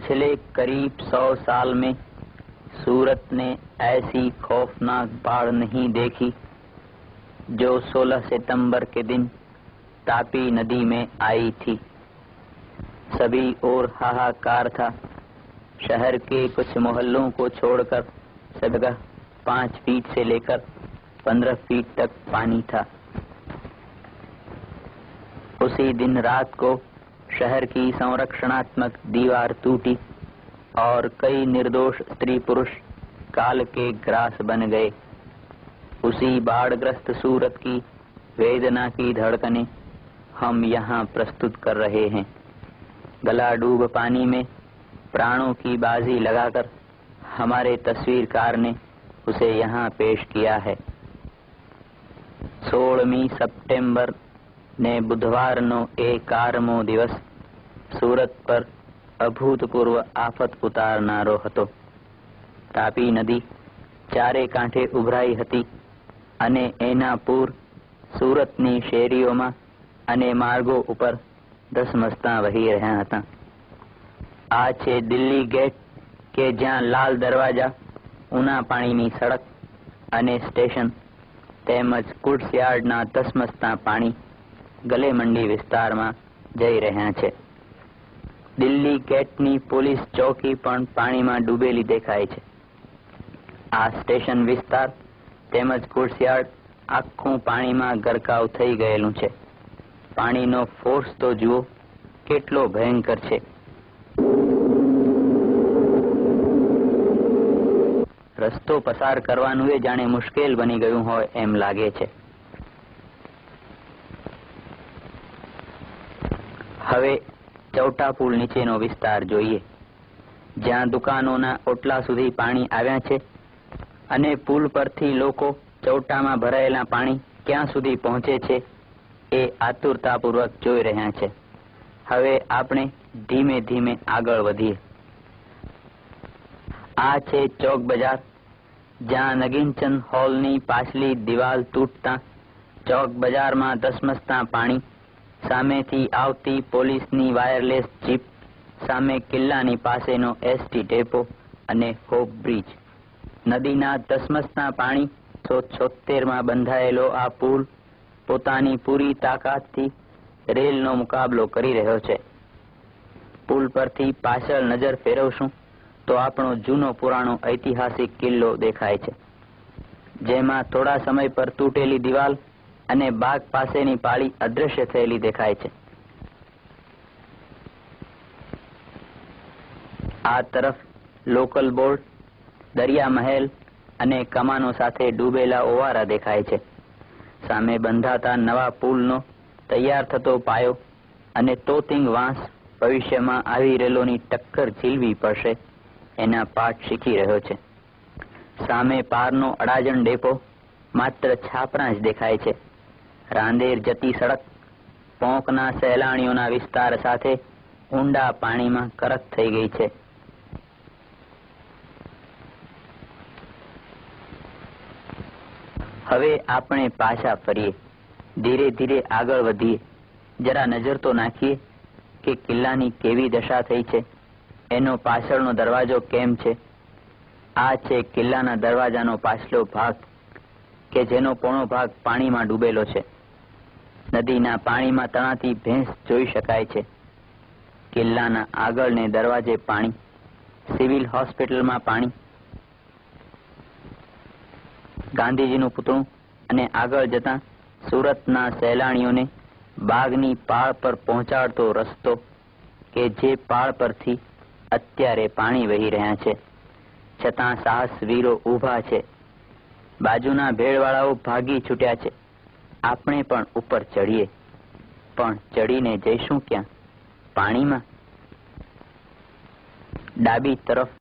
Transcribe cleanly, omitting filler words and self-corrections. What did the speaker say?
पिछले करीब 100 साल में सूरत ने ऐसी खौफनाक बाढ़ नहीं देखी जो 16 सितंबर के दिन तापी नदी में आई थी। सभी ओर हाहाकार था। शहर के कुछ मोहल्लों को छोड़कर सब जगह 5 फीट से लेकर 15 फीट तक पानी था। उसी दिन रात को शहर की संरक्षणात्मक दीवार टूटी और कई निर्दोष स्त्री पुरुष काल के ग्रास बन गए। उसी बाढ़ग्रस्त सूरत की वेदना की धड़कनें हम यहाँ प्रस्तुत कर रहे हैं। गला डूब पानी में प्राणों की बाजी लगाकर हमारे तस्वीरकार ने उसे यहाँ पेश किया है। 16મી સપ્ટેમ્બર ને બુધવારનો એ 11મો દિવસ સુરત પર અભૂતપૂર્વ આફત ઉતારનારો હતો। તાપી નદી ચારે કાંઠે ઉભરાઈ હતી અને એના પૂર સુરતની શેરીઓમાં અને માર્ગો ઉપર ધસમસતા વહી રહ્યા હતા। આ છે દિલ્હી ગેટ કે જ્યાં લાલ દરવાજા, ઉના પાણીની સડક અને સ્ટેશન તેમજ કુડસયાર્ડના ધસમસતા પાણી ગલે મંડી વિસ્તારમાં જઈ રહ્યા છે। દિલ્હી ગેટની પોલીસ ચોકી પણ પાણીમાં ડૂબેલી દેખાય છે। આ સ્ટેશન વિસ્તાર તેમજ કુડસયાર્ડ આખું પાણીમાં ગરકાવ થઈ ગયેલું છે। પાણીનો ફોર્સ તો જુઓ કેટલો ભયંકર છે। રસ્તો પસાર કરવાનું એ જાણે મુશ્કેલ બની ગયું હોય એમ લાગે છે। હવે ચૌટા પુલ નીચેનો વિસ્તાર જોઈએ, જ્યાં દુકાનોના ઓટલા સુધી પાણી આવ્યા છે અને પુલ પરથી લોકો ચૌટામાં ભરાયેલા પાણી ક્યાં સુધી પહોંચે છે એ આતુરતાપૂર્વક જોઈ રહ્યા છે। હવે આપણે ધીમે ધીમે આગળ વધીએ। આ છે ચોક બજાર, જ્યાં નગીનચંદ હોલની પાછલી દિવાલ તૂટતા ચોક બજારમાં ધસમસતા પાણી, સામેથી આવતી પોલીસની વાયરલેસ જીપ, સામે કિલ્લાની પાસેનો એસટી ડેપો અને હોપ બ્રિજ। નદીના ધસમસતા પાણી 176માં બંધાયેલો આ પુલ પોતાની પૂરી તાકાતથી રેલનો મુકાબલો કરી રહ્યો છે। પુલ પરથી પાછળ નજર ફેરવશું તો આપણો જૂનો પુરાણો ઐતિહાસિક કિલ્લો દેખાય છે, જેમાં થોડા સમય પર તૂટેલી દિવાલ અને બાગ પાસેની પાળી અદૃશ્ય થયેલી દેખાય છે। આ તરફ લોકલ બોર્ડ, દરિયા મહેલ અને કમાનો સાથે ડૂબેલા ઓવારા દેખાય છે। સામે બંધાતા નવા પુલનો તૈયાર થતો પાયો અને તોતિંગ વાંસ ભવિષ્યમાં આવી રેલોની ટક્કર ઝીલવી પડશે એના પાઠ શીખી રહ્યો છે। સામે પારનો અડાજણ ડેપો માત્ર છાપરા જ દેખાય છે। રાંદેર જતી સડક પોંકના સહેલાણીઓના વિસ્તાર સાથે ઊંડા પાણીમાં કરક થઈ ગઈ છે। હવે આપણે પાછા ફરીએ, ધીરે ધીરે આગળ વધીએ। જરા નજર તો નાખીએ કે કિલ્લાની કેવી દશા થઈ છે, એનો પાછળનો દરવાજો કેમ છે। આ છે કિલ્લાના દરવાજાનો પાછલો ભાગ કે જેનો પોણો ભાગ પાણીમાં ડૂબેલો છે। નદીના પાણીમાં તણાતી ભેંસ જોઈ શકાય છે। કિલ્લાના આગળને દરવાજે પાણી, સિવિલ હોસ્પિટલમાં પાણી, ગાંધીજીનું પુતળું અને આગળ જતા સુરતના સહેલાણીઓને બાગની પાળ પર પહોંચાડતો રસ્તો કે જે પાળ પરથી અત્યારે પાણી વહી રહ્યા છે, છતાં સાહસ વીરો ઊભા છે। બાજુના ભેળવાળાઓ ભાગી છૂટ્યા છે। આપણે પણ ઉપર ચડીએ, પણ ચડીને જઈશું ક્યાં? પાણીમાં? ડાબી તરફ